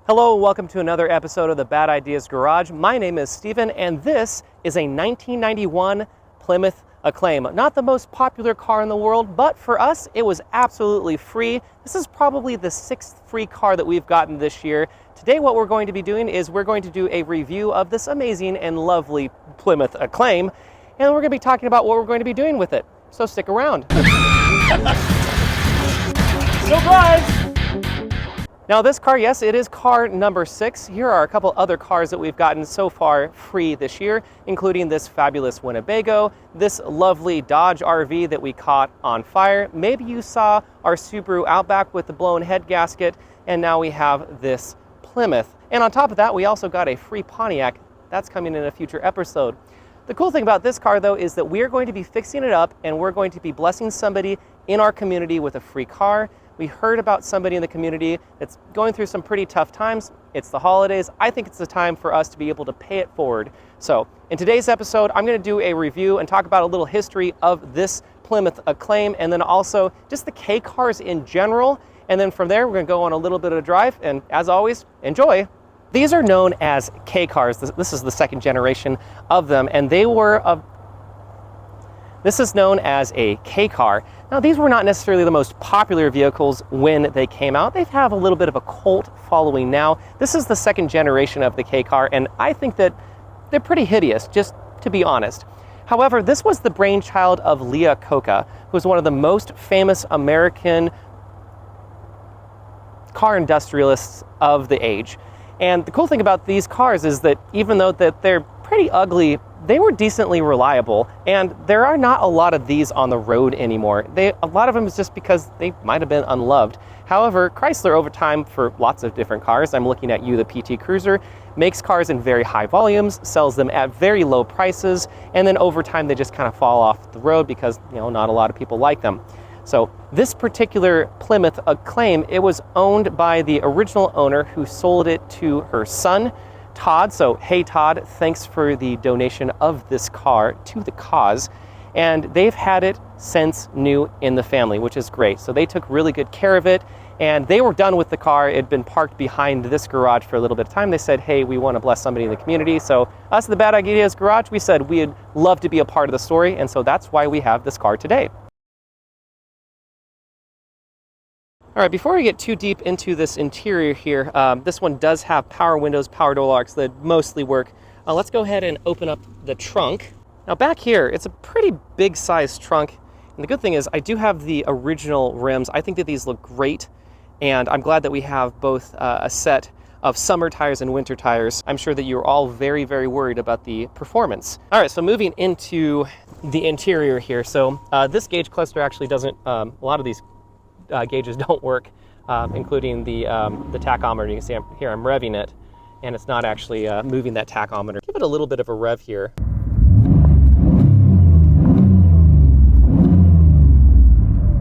Hello, welcome to another episode of the Bad Ideas Garage. My name is Steven, and this is a 1991 Plymouth Acclaim. Not the most popular car in the world, but for us, it was absolutely free. This is probably the 6th free car that we've gotten this year. Today, what we're going to be doing is we're going to do a review of this amazing and lovely Plymouth Acclaim, and we're going to be talking about what we're going to be doing with it. So stick around. Surprise! Now this car, yes, it is car number 6. Here are a couple other cars that we've gotten so far free this year, including this fabulous Winnebago, this lovely Dodge RV that we caught on fire. Maybe you saw our Subaru Outback with the blown head gasket, and now we have this Plymouth. And on top of that, we also got a free Pontiac. That's coming in a future episode. The cool thing about this car, though, is that we're going to be fixing it up, and we're going to be blessing somebody in our community with a free car. We heard about somebody in the community that's going through some pretty tough times. It's the holidays. I think it's the time for us to be able to pay it forward. So in today's episode, I'm going to do a review and talk about a little history of this Plymouth Acclaim, and then also just the K cars in general. And then from there, we're going to go on a little bit of a drive, and as always, enjoy. These are known as K cars. This is the second generation of them, and they were this is known as a K car. Now, these were not necessarily the most popular vehicles when they came out. They have a little bit of a cult following now. This is the second generation of the K car, and I think that they're pretty hideous, just to be honest. However, this was the brainchild of Iacocca, who was one of the most famous American car industrialists of the age. And the cool thing about these cars is that even though that they're pretty ugly, they were decently reliable, and there are not a lot of these on the road anymore. A lot of them is just because they might have been unloved. However, Chrysler over time, for lots of different cars, I'm looking at you, the PT Cruiser, makes cars in very high volumes, sells them at very low prices, and then over time they just kind of fall off the road because, you know, not a lot of people like them. So this particular Plymouth Acclaim, it was owned by the original owner who sold it to her son, Todd. So hey Todd, thanks for the donation of this car to the cause. And they've had it since new in the family, which is great. So they took really good care of it, and they were done with the car. It had been parked behind this garage for a little bit of time. They said, hey, we want to bless somebody in the community. So us, the Bad Ideas Garage, we said we'd love to be a part of the story, and so that's why we have this car today. All right, before we get too deep into this interior here, this one does have power windows, power door locks that mostly work. Let's go ahead and open up the trunk. Now back here, it's a pretty big sized trunk. And the good thing is I do have the original rims. I think that these look great. And I'm glad that we have both a set of summer tires and winter tires. I'm sure that you're all very, very worried about the performance. All right, so moving into the interior here. So this gauge cluster actually doesn't, a lot of these gauges don't work, including the tachometer. You can see here I'm revving it, and it's not actually moving that tachometer. Give it a little bit of a rev here.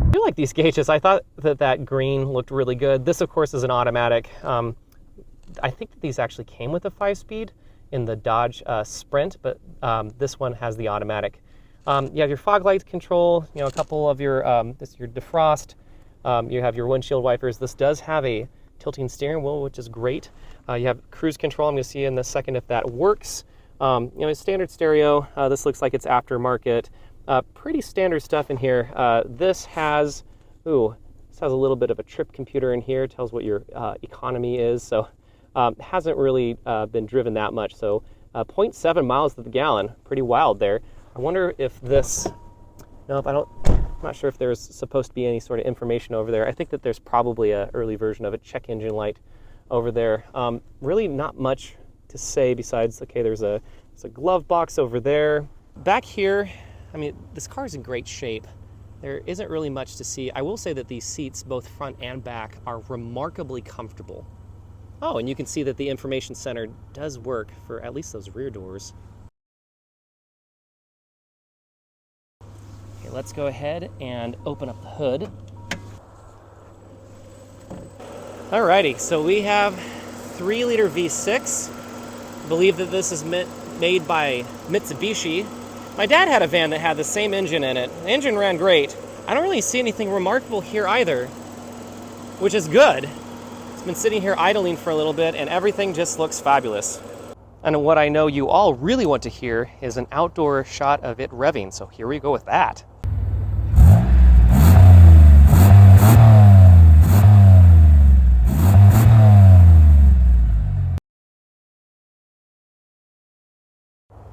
I do like these gauges. I thought that green looked really good. This, of course, is an automatic. I think that these actually came with a 5-speed in the Dodge Sprint, but this one has the automatic. You have your fog light control, you know, a couple of your your defrost. You have your windshield wipers. This does have a tilting steering wheel, which is great. You have cruise control. I'm going to see in a second if that works. You know, standard stereo. This looks like it's aftermarket. Pretty standard stuff in here. This has a little bit of a trip computer in here. It tells what your economy is. So hasn't really been driven that much. So 0.7 miles to the gallon. Pretty wild there. I wonder if this. Nope, I'm not sure if there's supposed to be any sort of information over there. I think that there's probably an early version of a check engine light over there. Really not much to say besides, okay, there's a glove box over there. Back here, I mean, this car's in great shape. There isn't really much to see. I will say that these seats, both front and back, are remarkably comfortable. Oh, and you can see that the information center does work for at least those rear doors. Okay, let's go ahead and open up the hood. Alrighty, so we have 3-liter V6. I believe that this is made by Mitsubishi. My dad had a van that had the same engine in it. The engine ran great. I don't really see anything remarkable here either, which is good. It's Been sitting here idling for a little bit and everything just looks fabulous. And what I know you all really want to hear is an outdoor shot of it revving, so here we go with that.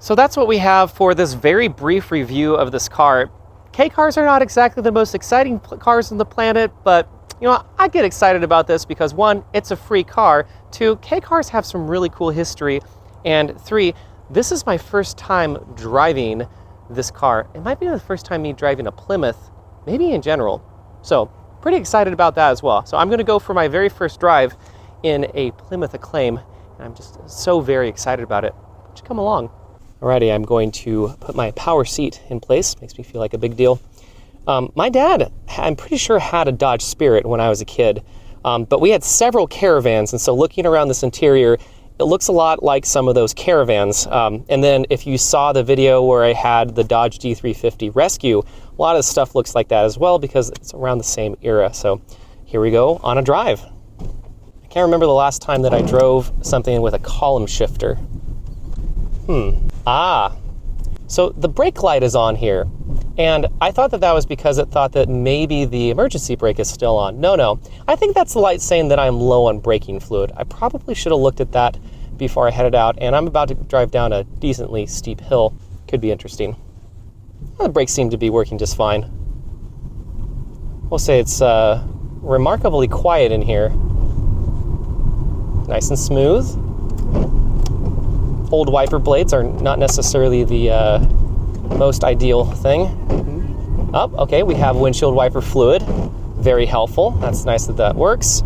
So that's what we have for this very brief review of this car. K-cars are not exactly the most exciting cars on the planet, but you know, I get excited about this because one, it's a free car. Two, K-cars have some really cool history. And three, this is my first time driving this car. It might be the first time me driving a Plymouth, maybe in general. So pretty excited about that as well. So I'm gonna go for my very first drive in a Plymouth Acclaim. And I'm just so very excited about it. Just come along. Alrighty, I'm going to put my power seat in place. Makes me feel like a big deal. My dad, I'm pretty sure, had a Dodge Spirit when I was a kid, but we had several Caravans, and so looking around this interior, it looks a lot like some of those Caravans. And then if you saw the video where I had the Dodge D350 Rescue, a lot of the stuff looks like that as well because it's around the same era. So here we go on a drive. I can't remember the last time that I drove something with a column shifter. So the brake light is on here, and I thought that that was because it thought that maybe the emergency brake is still on. No, I think that's the light saying that I'm low on braking fluid. I probably should have looked at that before I headed out, and I'm about to drive down a decently steep hill. Could be interesting. The brakes seem to be working just fine. We'll say it's remarkably quiet in here. Nice and smooth. Old wiper blades are not necessarily the most ideal thing. Oh, okay, we have windshield wiper fluid. Very helpful. That's nice that that works.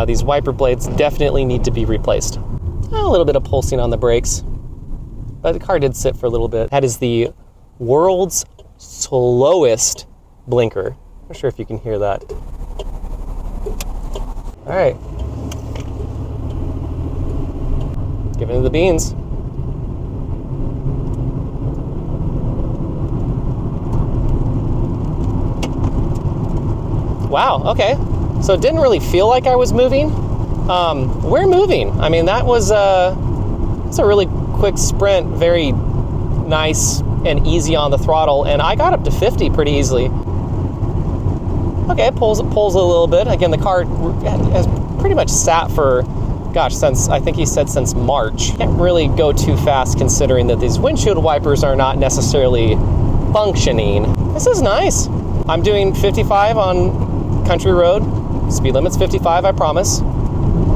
These wiper blades definitely need to be replaced. A little bit of pulsing on the brakes, but the car did sit for a little bit. That is the world's slowest blinker. Not sure if you can hear that. All right. Give it the beans. Wow, okay. So it didn't really feel like I was moving. We're moving. I mean, that was it's a really quick sprint, very nice and easy on the throttle, and I got up to 50 pretty easily. Okay, it pulls a little bit. Again, the car has pretty much sat for, gosh, since, I think he said since March. Can't really go too fast considering that these windshield wipers are not necessarily functioning. This is nice. I'm doing 55 on country road. Speed limit's 55, I promise.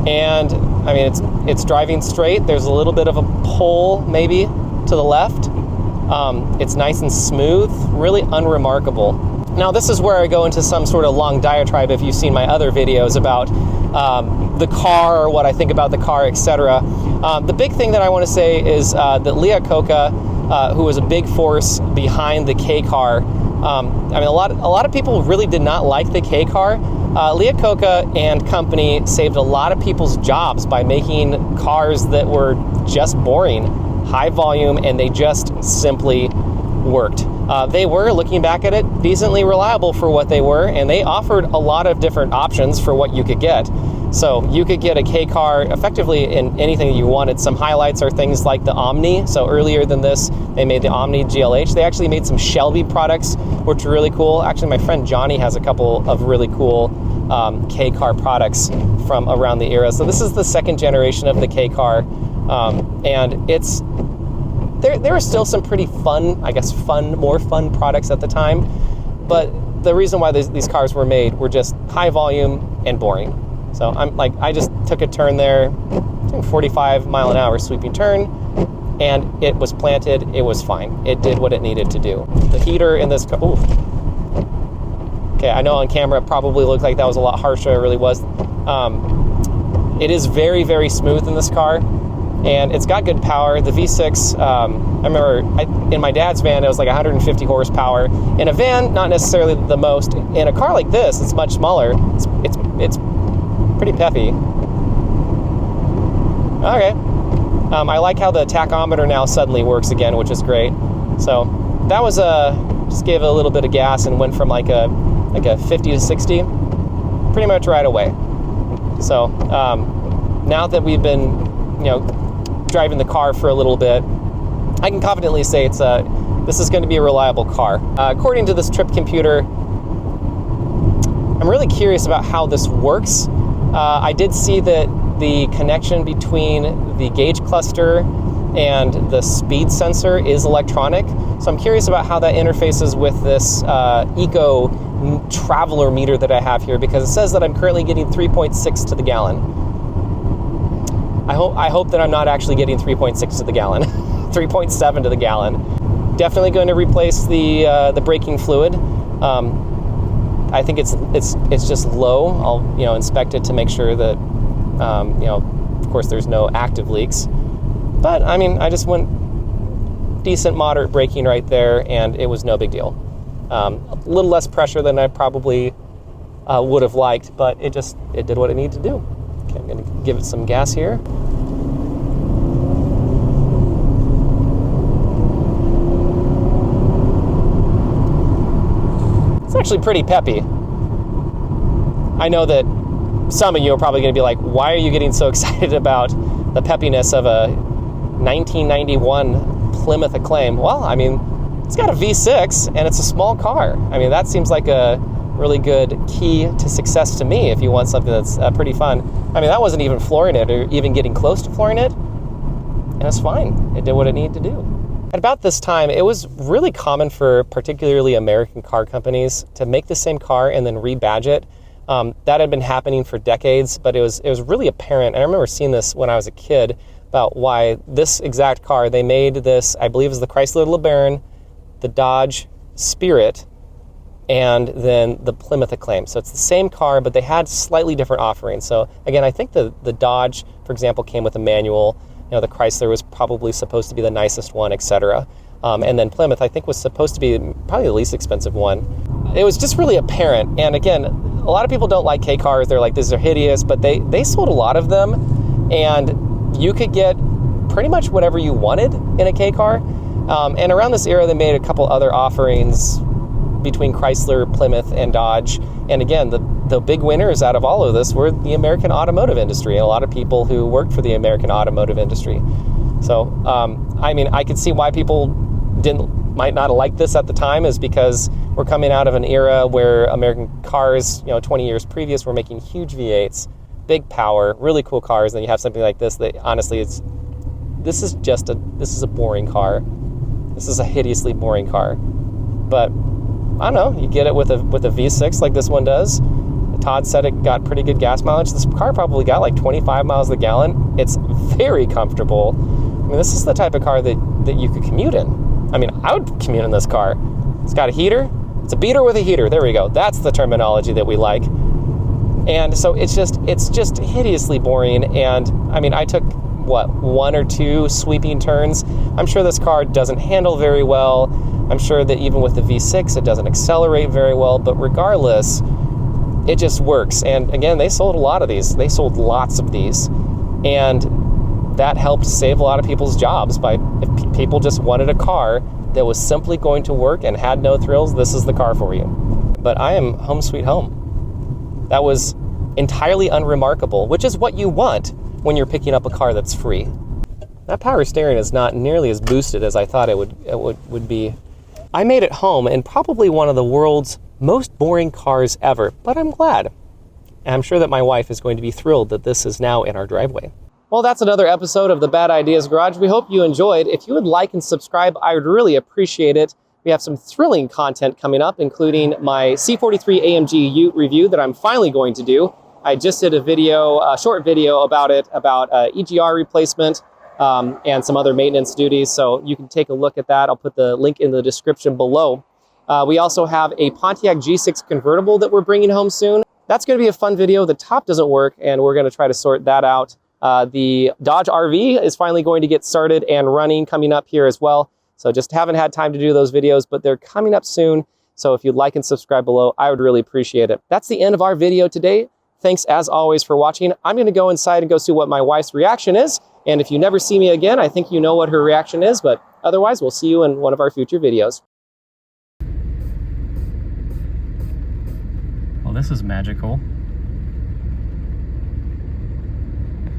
And I mean, it's driving straight. There's a little bit of a pull maybe to the left. It's nice and smooth, really unremarkable. Now this is where I go into some sort of long diatribe if you've seen my other videos about the car, what I think about the car, etc. The big thing that I want to say is that Iacocca, who was a big force behind the K car, I mean, a lot of people really did not like the K car. Iacocca and company saved a lot of people's jobs by making cars that were just boring, high volume, and they just simply worked. They were, looking back at it, decently reliable for what they were, and they offered a lot of different options for what you could get. So you could get a K car effectively in anything you wanted. Some highlights are things like the Omni. So earlier than this, they made the Omni GLH. They actually made some Shelby products, which are really cool. Actually, my friend Johnny has a couple of really cool K car products from around the era. So this is the second generation of the K car, and it's there are still some pretty fun, I guess, more fun products at the time. But the reason why these cars were made were just high volume and boring. So I just took a turn there, 45 mile an hour sweeping turn, and it was planted. It was fine. It did what it needed to do. The heater in this car, ooh. Okay, I know on camera it probably looked like that was a lot harsher. It really was. It is very, very smooth in this car, and it's got good power. The V6, I remember in my dad's van, it was like 150 horsepower. In a van, not necessarily the most. In a car like this, it's much smaller. It's pretty peppy. Okay. I like how the tachometer now suddenly works again, which is great. So that was just gave it a little bit of gas and went from like a 50 to 60 pretty much right away. So now that we've been, you know, driving the car for a little bit, I can confidently say this is going to be a reliable car. According to this trip computer, I'm really curious about how this works. I did see that the connection between the gauge cluster and the speed sensor is electronic. So I'm curious about how that interfaces with this eco traveler meter that I have here, because it says that I'm currently getting 3.6 to the gallon. I hope that I'm not actually getting 3.6 to the gallon, 3.7 to the gallon. Definitely going to replace the braking fluid. I think it's just low. I'll, you know, inspect it to make sure that you know, of course, there's no active leaks. But I mean, I just went decent moderate braking right there, and it was no big deal. A little less pressure than I probably would have liked, but it did what it needed to do. Okay, I'm going to give it some gas here. It's actually pretty peppy. I know that some of you are probably going to be like, why are you getting so excited about the peppiness of a 1991 Plymouth Acclaim? Well, I mean, it's got a V6 and it's a small car. I mean, that seems like a really good key to success to me if you want something that's pretty fun. I mean, that wasn't even flooring it or even getting close to flooring it, and it's fine. It did what it needed to do. At about this time, it was really common for particularly American car companies to make the same car and then rebadge it. That had been happening for decades, but it was really apparent. And I remember seeing this when I was a kid about why this exact car, they made this, I believe, is the Chrysler LeBaron, the Dodge Spirit, and then the Plymouth Acclaim. So it's the same car, but they had slightly different offerings. So again, I think the Dodge, for example, came with a manual. You know, the Chrysler was probably supposed to be the nicest one, etc. And then Plymouth, I think, was supposed to be probably the least expensive one. It was just really apparent. And again, a lot of people don't like K cars. They're like, these are hideous, but they sold a lot of them, and you could get pretty much whatever you wanted in a K car. And around this era, they made a couple other offerings between Chrysler, Plymouth, and Dodge. And again, the big winners out of all of this were the American Automotive Industry and a lot of people who worked for the American Automotive Industry. So, I mean, I could see why people might not have liked this at the time, is because we're coming out of an era where American cars, you know, 20 years previous, were making huge V8s, big power, really cool cars. And then you have something like this that honestly, this is a boring car. This is a hideously boring car. But I don't know, you get it with a V6 like this one does. Todd said it got pretty good gas mileage. This car probably got like 25 miles a gallon. It's very comfortable. I mean, this is the type of car that you could commute in. I mean, I would commute in this car. It's got a heater. It's a beater with a heater. There we go. That's the terminology that we like. And so it's just hideously boring. And I mean, I took, one or two sweeping turns. I'm sure this car doesn't handle very well. I'm sure that even with the V6, it doesn't accelerate very well. But regardless, it just works. And again, they sold a lot of these. They sold lots of these. And that helped save a lot of people's jobs by, if people just wanted a car that was simply going to work and had no thrills, this is the car for you. But I am home sweet home. That was entirely unremarkable, which is what you want when you're picking up a car that's free. That power steering is not nearly as boosted as I thought it would be. I made it home in probably one of the world's most boring cars ever, but I'm glad. And I'm sure that my wife is going to be thrilled that this is now in our driveway. Well, that's another episode of the Bad Ideas Garage. We hope you enjoyed. If you would like and subscribe, I would really appreciate it. We have some thrilling content coming up, including my C43 AMG Ute review that I'm finally going to do. I just did a short video about it, about EGR replacement and some other maintenance duties. So you can take a look at that. I'll put the link in the description below. We also have a Pontiac G6 convertible that we're bringing home soon. That's going to be a fun video. The top doesn't work, and we're going to try to sort that out. The Dodge RV is finally going to get started and running, coming up here as well. So just haven't had time to do those videos, but they're coming up soon. So if you'd like and subscribe below, I would really appreciate it. That's the end of our video today. Thanks as always for watching. I'm going to go inside and go see what my wife's reaction is. And if you never see me again, I think you know what her reaction is, but otherwise we'll see you in one of our future videos. Well, this is magical.